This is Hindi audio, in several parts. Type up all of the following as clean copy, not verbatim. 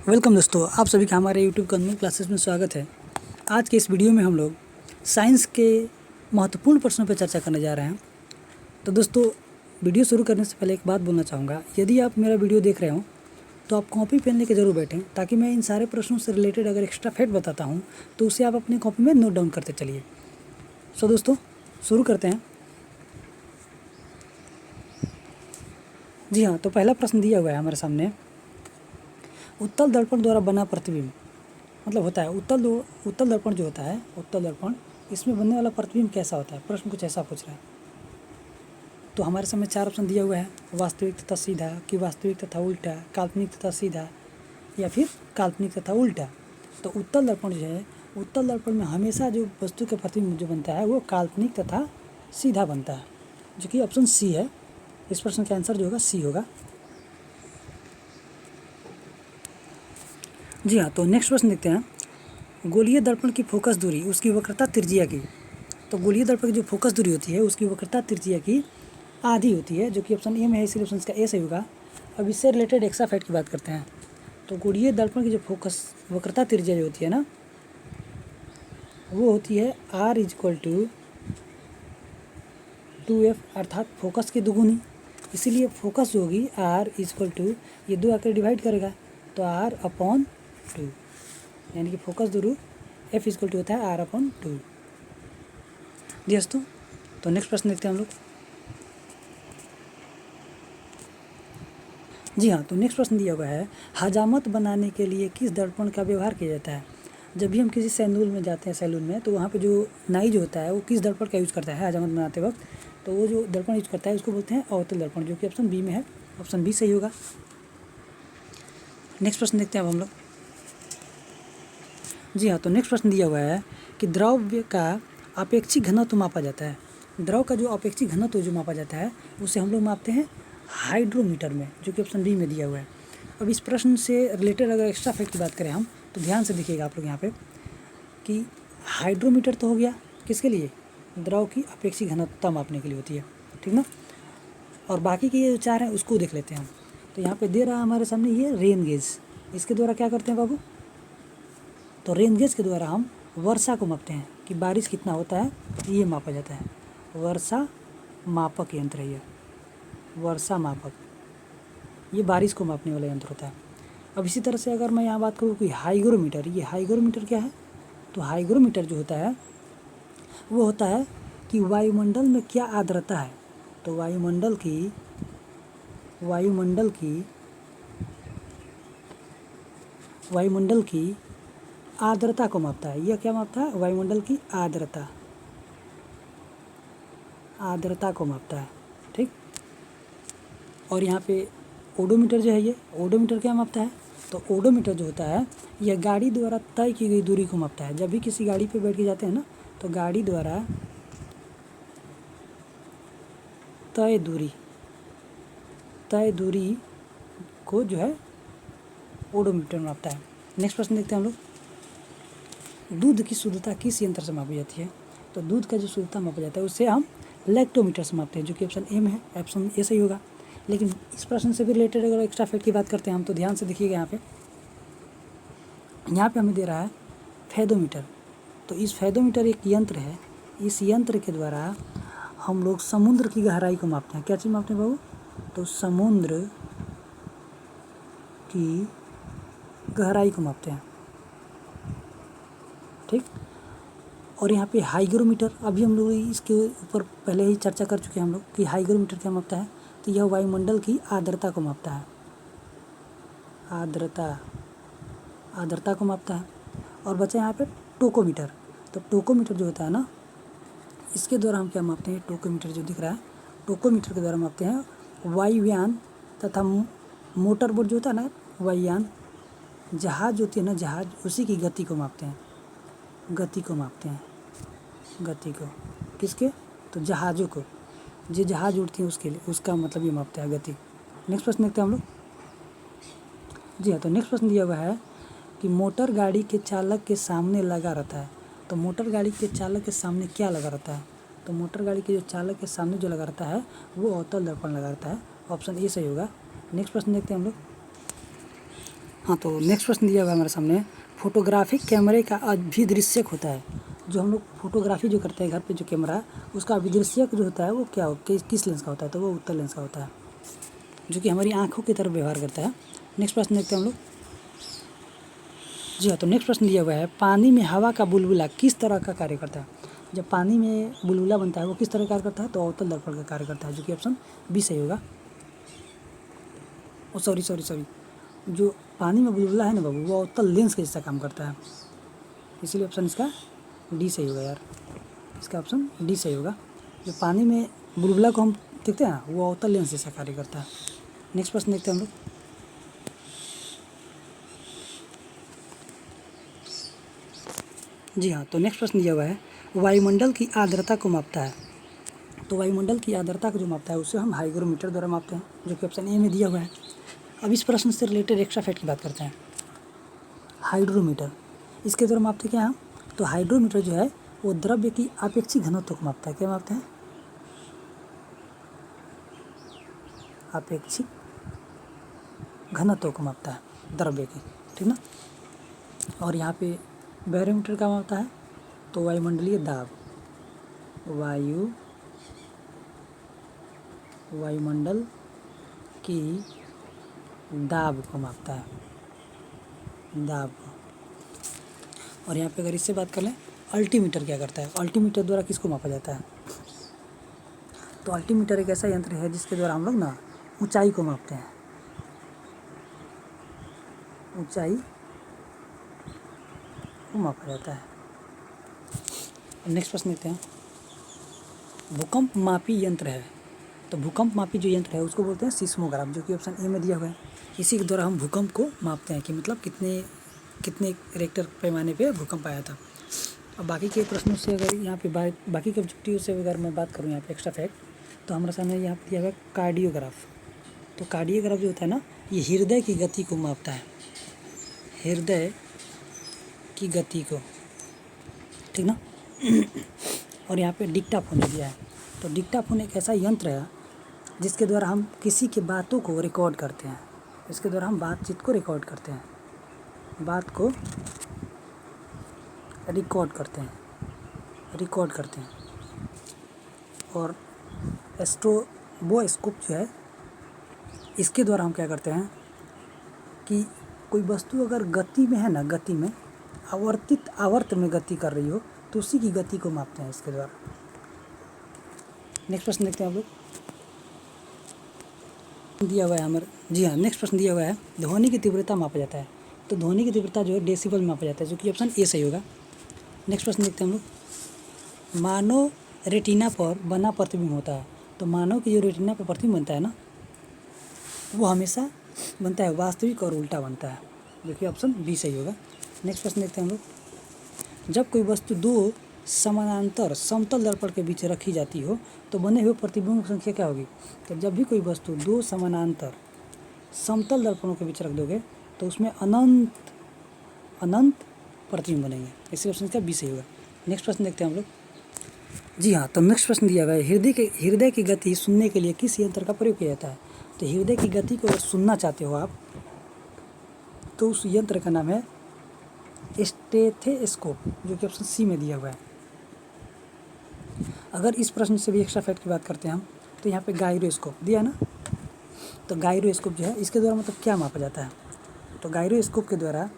वेलकम दोस्तों, आप सभी का हमारे यूट्यूब कॉन्वेंट क्लासेस में स्वागत है। आज के इस वीडियो में हम लोग साइंस के महत्वपूर्ण प्रश्नों पर चर्चा करने जा रहे हैं। तो दोस्तों, वीडियो शुरू करने से पहले एक बात बोलना चाहूँगा। यदि आप मेरा वीडियो देख रहे हो तो आप कॉपी पेन लेकर ज़रूर बैठें, ताकि मैं इन सारे प्रश्नों से रिलेटेड अगर एक्स्ट्रा फैक्ट बताता हूँ तो उसे आप अपनी कॉपी में नोट डाउन करते चलिए। सो दोस्तों, शुरू करते हैं। जी हाँ, तो पहला प्रश्न दिया हुआ है हमारे सामने। उत्तल दर्पण द्वारा बना प्रतिबिंब मतलब होता है उत्तल दर्पण जो होता है, उत्तल दर्पण, इसमें बनने वाला प्रतिबिंब कैसा होता है। प्रश्न कुछ ऐसा पूछ रहा है। तो हमारे सामने 4 ऑप्शन दिया हुआ है: वास्तविक तथा सीधा, कि वास्तविक तथा उल्टा, काल्पनिक तथा सीधा, या फिर काल्पनिक तथा उल्टा। तो उत्तल दर्पण जो है, उत्तल दर्पण में हमेशा जो वस्तु का प्रतिबिंब जो बनता है वो काल्पनिक तथा सीधा बनता है, जो कि ऑप्शन सी है। इस प्रश्न का आंसर जो होगा सी होगा। जी हाँ, तो नेक्स्ट प्रश्न देखते हैं। गोलीय दर्पण की फोकस दूरी उसकी वक्रता त्रिज्या की। तो गोलीय दर्पण की जो फोकस दूरी होती है उसकी वक्रता त्रिज्या की आधी होती है, जो कि ऑप्शन ए में है, इसलिए ऑप्शन का ए सही होगा। अब इससे रिलेटेड एक्स्ट्रा फैक्ट की बात करते हैं। तो गोलीय दर्पण की जो फोकस वक्रता त्रिज्या जो होती है ना, वो होती है R = 2F, अर्थात फोकस की दुगुनी। इसीलिए फोकस जो होगी R = ये 2 आकर डिवाइड करेगा तो R/2, यानी कि फोकस दूरी F = होता है R/2। जी दोस्तों, तो नेक्स्ट प्रश्न देखते हैं हम लोग। जी हाँ, तो नेक्स्ट प्रश्न दिया हुआ है। हजामत बनाने के लिए किस दर्पण का व्यवहार किया जाता है। जब भी हम किसी सैलून में जाते हैं, सैलून में, तो वहाँ पे जो नाई जो होता है वो किस दर्पण का यूज़ करता है हजामत बनाते वक्त। तो वो जो दर्पण यूज़ करता है उसको बोलते हैं अवतल दर्पण, जो कि ऑप्शन बी में है। ऑप्शन बी सही होगा। नेक्स्ट प्रश्न देखते हैं अब हम लोग। जी हाँ, तो नेक्स्ट प्रश्न दिया हुआ है कि द्रव्य का अपेक्षिक घनत्व मापा जाता है। द्रव का जो अपेक्षिक घनत्व जो मापा जाता है उसे हम लोग मापते हैं हाइड्रोमीटर में, जो कि ऑप्शन बी में दिया हुआ है। अब इस प्रश्न से रिलेटेड अगर एक्स्ट्रा फैक्ट की बात करें हम, तो ध्यान से देखिएगा आप लोग यहाँ पे कि हाइड्रोमीटर तो हो गया किसके लिए, द्रव की अपेक्षिक घनत्व मापने के लिए होती है, ठीक ना। और बाकी के ये जो 4 हैं उसको देख लेते हैं हम। तो यहाँ पे दे रहा है हमारे सामने ये रेन गेज। इसके द्वारा क्या करते हैं बाबू, तो रेन गेज के द्वारा हम वर्षा को मापते हैं कि बारिश कितना होता है, ये मापा जाता है। वर्षा मापक यंत्र है ये, वर्षा मापक, ये बारिश को मापने वाला यंत्र होता है। अब इसी तरह से अगर मैं यहाँ बात करूँ कि हाइग्रोमीटर, ये हाइग्रोमीटर क्या है, तो हाइग्रोमीटर जो होता है वो होता है कि वायुमंडल में क्या आर्द्रता है। तो वायुमंडल की आर्द्रता को मापता है। यह क्या मापता है, वायुमंडल की आर्द्रता को मापता है, ठीक। और यहाँ पे ओडोमीटर जो है, ये ओडोमीटर क्या मापता है, तो ओडोमीटर जो होता है यह गाड़ी द्वारा तय की गई दूरी को मापता है। जब भी किसी गाड़ी पे बैठ के जाते हैं ना, तो गाड़ी द्वारा तय दूरी को जो है ओडोमीटर मापता है। नेक्स्ट प्रश्न देखते हैं हम लोग। दूध की शुद्धता किस यंत्र से मापी जाती है। तो दूध का जो शुद्धता मापा जाता है उससे हम लैक्टोमीटर से मापते हैं, जो कि ऑप्शन ए में है। ऑप्शन ए सही होगा। लेकिन इस प्रश्न से भी रिलेटेड अगर एक्स्ट्रा फैक्ट की बात करते हैं हम, तो ध्यान से देखिएगा यहाँ पे हमें दे रहा है फेदोमीटर। तो इस फेदोमीटर एक यंत्र है। इस यंत्र के द्वारा हम लोग समुद्र की गहराई को मापते हैं। क्या चीज़ मापते हैं बाबू, तो समुद्र की गहराई को मापते हैं, ठीक। और यहाँ पे हाइग्रोमीटर, अभी हम लोग इसके ऊपर पहले ही चर्चा कर चुके हैं हम लोग कि हाइग्रोमीटर क्या मापता है, तो यह वायुमंडल की आर्द्रता को मापता है, आर्द्रता को मापता है। और बचा यहाँ पे टोकोमीटर। तो टोकोमीटर जो होता है ना, इसके द्वारा हम क्या मापते हैं, टोकोमीटर जो दिख रहा है, टोकोमीटर के द्वारा मापते हैं वायुयान तथा मोटर बोट जो होता है ना, वायुयान, जहाज होती है ना, जहाज, उसी की गति को मापते हैं, गति को किसके, तो जहाज़ों को, जो जहाज उड़ती हैं उसके लिए, उसका मतलब ये मापता है गति। नेक्स्ट प्रश्न देखते हैं हम लोग। जी हाँ, तो नेक्स्ट प्रश्न दिया हुआ है कि मोटर गाड़ी के चालक के सामने लगा रहता है। तो मोटर गाड़ी के चालक के सामने क्या लगा रहता है, तो मोटर गाड़ी के जो चालक के सामने जो लगा रहता है वो अवतल दर्पण लगा रहता है। ऑप्शन ए सही होगा। नेक्स्ट प्रश्न देखते हैं हम लोग। हाँ, तो नेक्स्ट प्रश्न दिया हुआ है हमारे सामने, फोटोग्राफिक कैमरे का अभिदृश्यक होता है। जो हम लोग फोटोग्राफी जो करते हैं घर पे जो कैमरा, उसका अभिदृश्यक जो होता है वो क्या किस लेंस का होता है, तो वो उत्तल लेंस का होता है, जो कि हमारी आँखों की तरफ व्यवहार करता है। नेक्स्ट प्रश्न देखते हैं हम लोग। जी हाँ, तो नेक्स्ट प्रश्न दिया हुआ है, पानी में हवा का बुलबुला किस तरह का कार्य करता है। जब पानी में बुलबुला बनता है वो किस तरह कार्य करता है, तो अवतल दर्पण का कार्य करता है, जो कि ऑप्शन बी सही होगा। सॉरी, जो पानी में बुलबुला है ना बाबू, वो अवतल लेंस के जैसा काम करता है, इसीलिए ऑप्शन इसका डी सही होगा यार। इसका ऑप्शन डी सही होगा। जो पानी में बुलबुला को हम देखते हैं ना, वो अवतल लेंस जैसा कार्य करता है। नेक्स्ट प्रश्न देखते हैं हम लोग। जी हाँ, तो नेक्स्ट प्रश्न दिया हुआ है, वायुमंडल की आर्द्रता को मापता है। तो वायुमंडल की आर्द्रता को जो मापता है उसे हम हाइग्रोमीटर द्वारा मापते हैं, जो कि ऑप्शन ए में दिया हुआ है। अब इस प्रश्न से रिलेटेड एक्स्ट्रा फैक्ट की बात करते हैं। हाइड्रोमीटर, इसके द्वारा मापते क्या हम, तो हाइड्रोमीटर जो है वो द्रव्य की आपेक्षिक घनत्व को मापता है। क्या मापते हैं, आपेक्षिक घनत्व को मापता है द्रव्य की, ठीक ना। और यहाँ पे बैरोमीटर का मापता है, तो वायुमंडलीय दाब, वायुमंडल की दाब को मापता है, दाब को। और यहाँ पे अगर इससे बात कर लें, अल्टीमीटर क्या करता है, अल्टीमीटर द्वारा किसको मापा जाता है, तो अल्टीमीटर एक ऐसा यंत्र है जिसके द्वारा हम लोग ना ऊंचाई को मापते हैं, ऊंचाई को मापा जाता है। नेक्स्ट प्रश्न देखते हैं, भूकंप मापी यंत्र है। तो भूकंप मापी जो यंत्र है उसको बोलते हैं सिस्मोग्राफ, जो कि ऑप्शन ए में दिया हुआ है। इसी के द्वारा हम भूकंप को मापते हैं कि मतलब कितने रिक्टर पैमाने पे भूकंप आया था। अब बाकी के प्रश्नों से अगर यहाँ पे बाकी के ऑब्जेक्टिव से अगर मैं बात करूँ यहाँ पे एक्स्ट्रा फैक्ट, तो हमारे सामने यहाँ पे दिया हुआ है कार्डियोग्राफ। तो कार्डियोग्राफ जो होता है ना, ये हृदय की गति को मापता है, हृदय की गति को, ठीक ना। और यहाँ पे डिक्टाफोन दिया है। तो डिक्टाफोन एक ऐसा यंत्र है जिसके द्वारा हम किसी की बातों को रिकॉर्ड करते हैं, इसके द्वारा हम बातचीत को रिकॉर्ड करते हैं, बात को रिकॉर्ड करते हैं। और स्ट्रोबोस्कोप जो है, इसके द्वारा हम क्या करते हैं कि कोई वस्तु अगर गति में है ना, गति में आवर्त में गति कर रही हो, तो उसी की गति को मापते हैं इसके द्वारा। नेक्स्ट प्रश्न देखते हैं आप लोग। दिया हुआ है हमारे, जी हाँ, नेक्स्ट प्रश्न दिया हुआ है, ध्वनि की तीव्रता मापा जाता है। तो ध्वनि की तीव्रता जो है डेसिबल में मापा जाता है, जो कि ऑप्शन ए सही होगा। नेक्स्ट प्रश्न देखते हैं हम लोग, मानव रेटिना पर बना प्रतिबिंब होता है। तो मानव की जो रेटिना पर प्रतिबिंब बनता है ना, वो हमेशा बनता है वास्तविक और उल्टा बनता है, जो कि ऑप्शन बी सही होगा। नेक्स्ट प्रश्न देखते हैं हम लोग, जब कोई वस्तु दो समानांतर समतल दर्पण के बीच रखी जाती हो तो बने हुए प्रतिबिंब की संख्या क्या होगी। तो जब भी कोई वस्तु दो समानांतर समतल दर्पणों के बीच रख दोगे तो उसमें अनंत प्रतिबिंब बनेंगे, इसलिए ऑप्शन का बी सही होगा। नेक्स्ट प्रश्न देखते हैं हम लोग। जी हाँ, तो नेक्स्ट प्रश्न दिया हुआ है, हृदय की गति सुनने के लिए किस यंत्र का प्रयोग किया जाता है। तो हृदय की गति को अगर सुनना चाहते हो आप, तो उस यंत्र का नाम है स्टेथोस्कोप, जो कि ऑप्शन सी में दिया हुआ है। अगर इस प्रश्न से भी एक्स्ट्रा फैक्ट की बात करते हैं हम, तो यहाँ पे गायरोस्कोप दिया है ना। तो गायरोस्कोप जो है, इसके द्वारा मतलब क्या मापा जाता है, तो गायरोस्कोप के द्वारा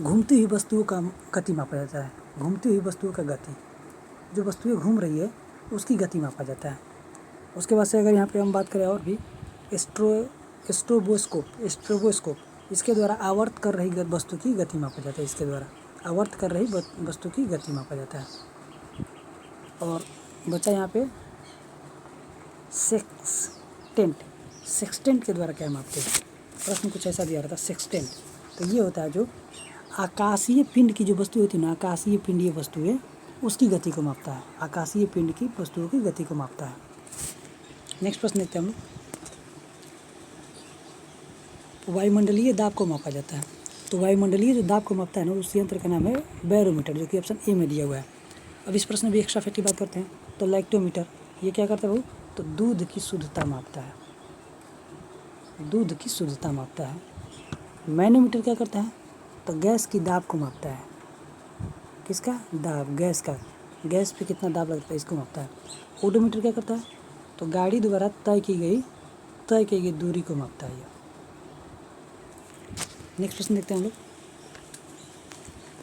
घूमती हुई वस्तुओं का गति मापा जाता है, घूमती हुई वस्तुओं का गति, जो वस्तुएं घूम रही है उसकी गति मापा जाता है। उसके बाद से अगर यहाँ पे हम बात करें और भी, स्ट्रोबोस्कोप, इसके द्वारा आवर्त कर रही वस्तु की गति मापा जाता है, इसके द्वारा आवर्त कर रही वस्तु की गति मापा जाता है। और बचा यहाँ पे सेक्सटेंट के द्वारा क्या मापते हैं। प्रश्न कुछ ऐसा दिया रहता है, सेक्सटेंट। तो ये होता है जो आकाशीय पिंड की जो वस्तु होती है ना, आकाशीय पिंडीय वस्तुएं, उसकी गति को मापता है, आकाशीय पिंड की वस्तुओं की गति को मापता है। नेक्स्ट प्रश्न देखते हैं हम लोग, वायुमंडलीय दाब को मापा जाता है। तो वायुमंडलीय जो दाब को मापता है ना, उस यंत्र का नाम है बैरोमीटर, जो कि ऑप्शन ए में दिया हुआ है। अब इस प्रश्न में भी एक्स्ट्रा फैक्ट की बात करते हैं। तो लैक्टोमीटर, ये क्या करता है भाई, तो दूध की शुद्धता मापता है, दूध की शुद्धता मापता है। मैनोमीटर क्या करता है? तो गैस की दाब को मापता है। किसका? दाब, गैस का। गैस पे कितना दाब लगता है इसको मापता है। ओडोमीटर क्या करता है? तो गाड़ी द्वारा तय की गई दूरी को मापता है। नेक्स्ट प्रश्न देखते हैं हम लोग।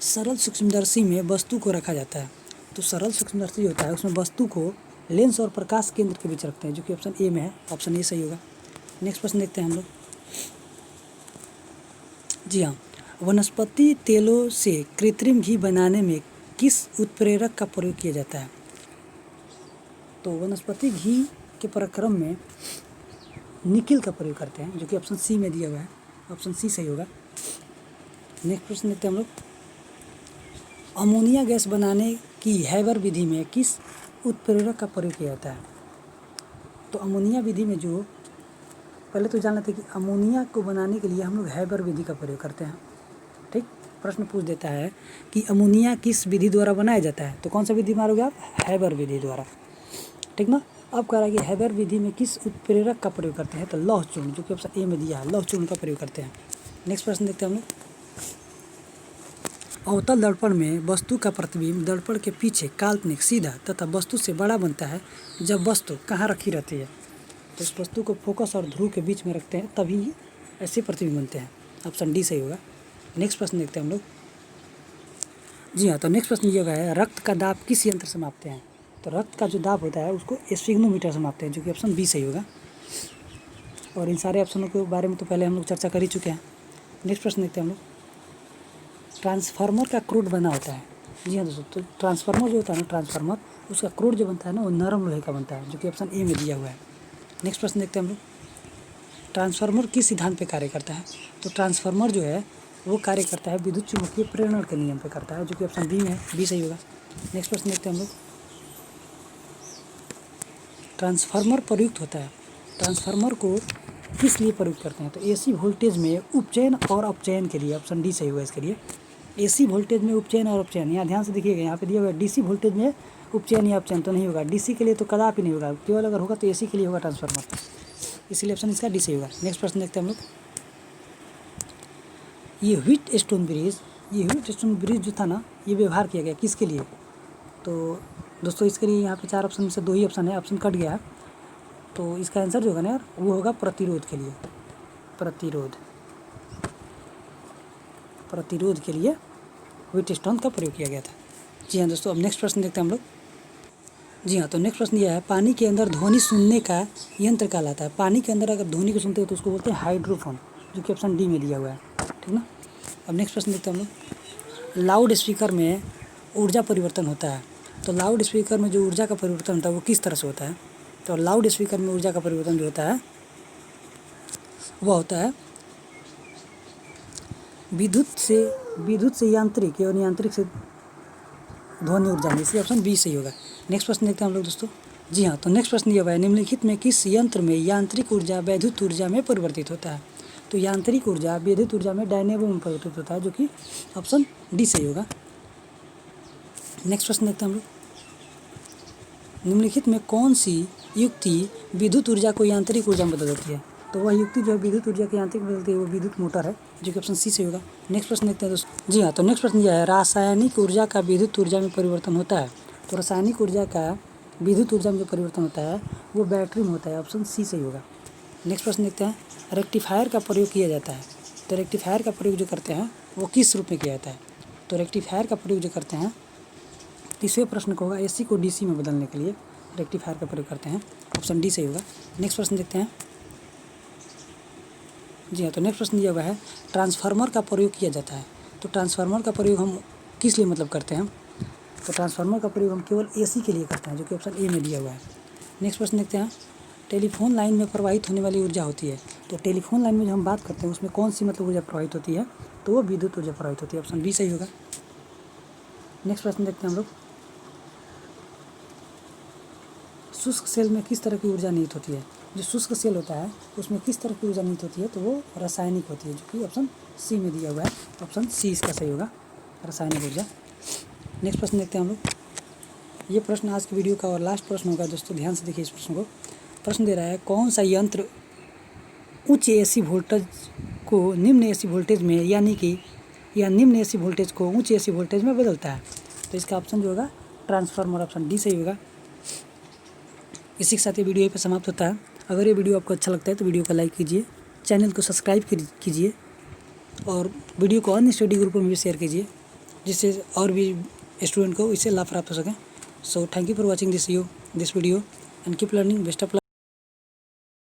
सरल सूक्ष्मदर्शी में वस्तु को रखा जाता है। तो सरल सूक्ष्मदर्शी होता है, उसमें वस्तु को लेंस और प्रकाश केंद्र के बीच रखते हैं, जो कि ऑप्शन ए में है। ऑप्शन ए सही होगा। नेक्स्ट प्रश्न देखते हैं हम लोग। जी हाँ, वनस्पति तेलों से कृत्रिम घी बनाने में किस उत्प्रेरक का प्रयोग किया जाता है? तो वनस्पति घी के प्रक्रम में निकिल का प्रयोग करते हैं, जो कि ऑप्शन सी में दिया हुआ है। ऑप्शन सी सही होगा। नेक्स्ट प्रश्न देखते हैं हम लोग। अमोनिया गैस बनाने की हैबर विधि में किस उत्प्रेरक का प्रयोग किया जाता है? तो अमोनिया विधि में जो पहले तो जान लेते हैं कि अमोनिया को बनाने के लिए हम लोग हैबर विधि का प्रयोग करते हैं। ठीक, प्रश्न पूछ देता है कि अमोनिया किस विधि द्वारा बनाया जाता है, तो कौन सा विधि मारोगे आप? हैबर विधि द्वारा। ठीक ना। अब कह रहा है कि हैबर विधि में किस उत्प्रेरक का प्रयोग करते हैं? तो लौह चूर्ण, जो कि ऑप्शन ए में दिया है, लौह चूर्ण का प्रयोग करते हैं। नेक्स्ट प्रश्न देखते हैं हम लोग। अवतल दर्पण में वस्तु का प्रतिबिंब दर्पण के पीछे काल्पनिक, सीधा तथा वस्तु से बड़ा बनता है जब वस्तु कहाँ रखी रहती है? तो इस वस्तु को फोकस और ध्रुव के बीच में रखते हैं, तभी ऐसे प्रतिबिंब बनते हैं। ऑप्शन डी सही होगा। नेक्स्ट प्रश्न देखते हैं हम लोग। जी हाँ, तो नेक्स्ट प्रश्न ये है, रक्त का दाब किस यंत्र से मापते हैं? तो रक्त का जो दाब होता है उसको स्फिग्नोमीटर से मापते हैं, जो कि ऑप्शन बी सही होगा। और इन सारे ऑप्शनों के बारे में तो पहले हम लोग चर्चा कर ही चुके हैं। नेक्स्ट प्रश्न देखते हैं हम लोग। ट्रांसफार्मर का क्रूड बना होता है। जी हाँ दोस्तों, तो ट्रांसफार्मर जो होता है ना, ट्रांसफार्मर, उसका क्रूड जो बनता है ना, वो नरम लोहे का बनता है, जो कि ऑप्शन ए में दिया हुआ है। नेक्स्ट प्रश्न देखते हैं हम लोग। ट्रांसफार्मर किस सिद्धांत पे कार्य करता है? तो ट्रांसफार्मर जो है वो कार्य करता है विद्युत चुम्बकीय प्रेरण के नियम पे करता है, जो कि ऑप्शन बी में है। बी सही होगा। नेक्स्ट प्रश्न देखते हैं हम लोग। ट्रांसफार्मर प्रयुक्त होता है, ट्रांसफार्मर को किस लिए प्रयुक्त करते हैं? तो एसी वोल्टेज में उपचयन और अपचयन के लिए। ऑप्शन डी सही होगा इसके लिए। एसी वोल्टेज में उपचयन और अपचयन, यहाँ ध्यान से देखिएगा, यहाँ पे दिया हुआ है डीसी वोल्टेज में उपचयन या अपचयन, तो नहीं होगा। डीसी के लिए तो कदापि नहीं होगा, केवल अगर होगा तो एसी के लिए होगा ट्रांसफार्मर, इसलिए ऑप्शन इसका डी सही होगा। नेक्स्ट प्रश्न देखते हैं हम लोग। ये व्हीटस्टोन ब्रिज जो था ना, ये व्यवहार किया गया किसके लिए? तो दोस्तों इसके लिए यहाँ पे 4 ऑप्शन में से 2 ही ऑप्शन है, ऑप्शन कट गया है, तो इसका आंसर जो होगा ना यार, वो होगा प्रतिरोध के लिए। प्रतिरोध के लिए व्हीटस्टोन का प्रयोग किया गया था। जी हाँ दोस्तों, अब नेक्स्ट प्रश्न देखते हैं हम लोग। जी हाँ, तो नेक्स्ट प्रश्न यह है, पानी के अंदर ध्वनि सुनने का यंत्र कहलाता है। पानी के अंदर अगर ध्वनि को सुनते हो तो उसको बोलते हैं हाइड्रोफोन, जो कि ऑप्शन डी में दिया हुआ है। ठीक ना। अब नेक्स्ट प्रश्न देखते हैं हम लोग। लाउड स्पीकर में ऊर्जा परिवर्तन होता है। तो लाउड स्पीकर में जो ऊर्जा का परिवर्तन होता है वो किस तरह से होता है? तो लाउड स्पीकर में ऊर्जा का परिवर्तन जो होता है वह होता है विद्युत से यांत्रिक और यांत्रिक से ध्वनि ऊर्जा में, इसलिए ऑप्शन बी सही होगा। नेक्स्ट प्रश्न देखते हैं हम लोग दोस्तों। जी हाँ, तो नेक्स्ट प्रश्न ये है, निम्नलिखित में किस यंत्र में यांत्रिक ऊर्जा वैद्युत ऊर्जा में परिवर्तित होता है? तो यांत्रिक ऊर्जा वैद्युत ऊर्जा में डायनेमो में परिवर्तित होता है, जो कि ऑप्शन डी सही होगा। नेक्स्ट प्रश्न देखते हैं हम लोग। निम्नलिखित में कौन सी युक्ति विद्युत ऊर्जा को यांत्रिक ऊर्जा में बदल देती है? तो वह युक्ति जो है विद्युत ऊर्जा की यांत्रिक बदलती है वो विद्युत मोटर है, जो कि ऑप्शन सी से होगा। नेक्स्ट प्रश्न देखते हैं दोस्तों। जी हाँ, तो नेक्स्ट प्रश्न यह है, रासायनिक ऊर्जा का विद्युत ऊर्जा में परिवर्तन होता है। तो रासायनिक ऊर्जा का विद्युत ऊर्जा में जो परिवर्तन होता है वो बैटरी में होता है, ऑप्शन सी सही होगा। नेक्स्ट प्रश्न देखते हैं, रेक्टिफायर का प्रयोग किया जाता है। तो रेक्टिफायर का प्रयोग जो करते हैं वो किस रूप में किया जाता है? तो रेक्टिफायर का प्रयोग जो करते हैं, तीसरे प्रश्न को होगा एसी को डीसी में बदलने के लिए रेक्टिफायर का प्रयोग करते हैं, ऑप्शन डी सही होगा। नेक्स्ट प्रश्न देखते हैं। जी हाँ, तो नेक्स्ट प्रश्न दिया हुआ है, ट्रांसफार्मर का प्रयोग किया जाता है। तो ट्रांसफार्मर का प्रयोग हम किस लिए मतलब करते हैं? तो ट्रांसफार्मर का प्रयोग हम केवल एसी के लिए करते हैं, जो कि ऑप्शन ए में दिया हुआ है। नेक्स्ट प्रश्न देखते हैं, टेलीफोन लाइन में प्रवाहित होने वाली ऊर्जा होती है। तो टेलीफोन लाइन में जो हम बात करते हैं उसमें कौन सी मतलब ऊर्जा प्रवाहित होती है? तो वो विद्युत ऊर्जा प्रवाहित होती है, ऑप्शन बी सही होगा। नेक्स्ट प्रश्न देखते हैं हम लोग, शुष्क सेल में किस तरह की ऊर्जा निहित होती है? जो शुष्क सेल होता है उसमें किस तरह की ऊर्जा निहित होती है? तो वो रासायनिक होती है, जो कि ऑप्शन सी में दिया हुआ है, ऑप्शन सी इसका सही होगा, रासायनिक ऊर्जा। नेक्स्ट प्रश्न देखते हैं हम लोग। ये प्रश्न आज की वीडियो का और लास्ट प्रश्न होगा दोस्तों, ध्यान से देखिए इस प्रश्न को। प्रश्न दे रहा है, कौन सा यंत्र उच्च एसी वोल्टेज को निम्न एसी वोल्टेज में, यानी कि यह निम्न एसी वोल्टेज को उच्च एसी वोल्टेज में बदलता है। तो इसका ऑप्शन जो होगा ट्रांसफार्मर, ऑप्शन डी सही होगा। इसी के साथ ये वीडियो यहीं पर समाप्त होता है। अगर ये वीडियो आपको अच्छा लगता है तो वीडियो को लाइक कीजिए, चैनल को सब्सक्राइब कीजिए और वीडियो को अन्य स्टडी ग्रुपों में भी शेयर कीजिए, जिससे और भी स्टूडेंट को इससे लाभ प्राप्त हो सके। So thank you for watching this video and keep learning. Best of luck.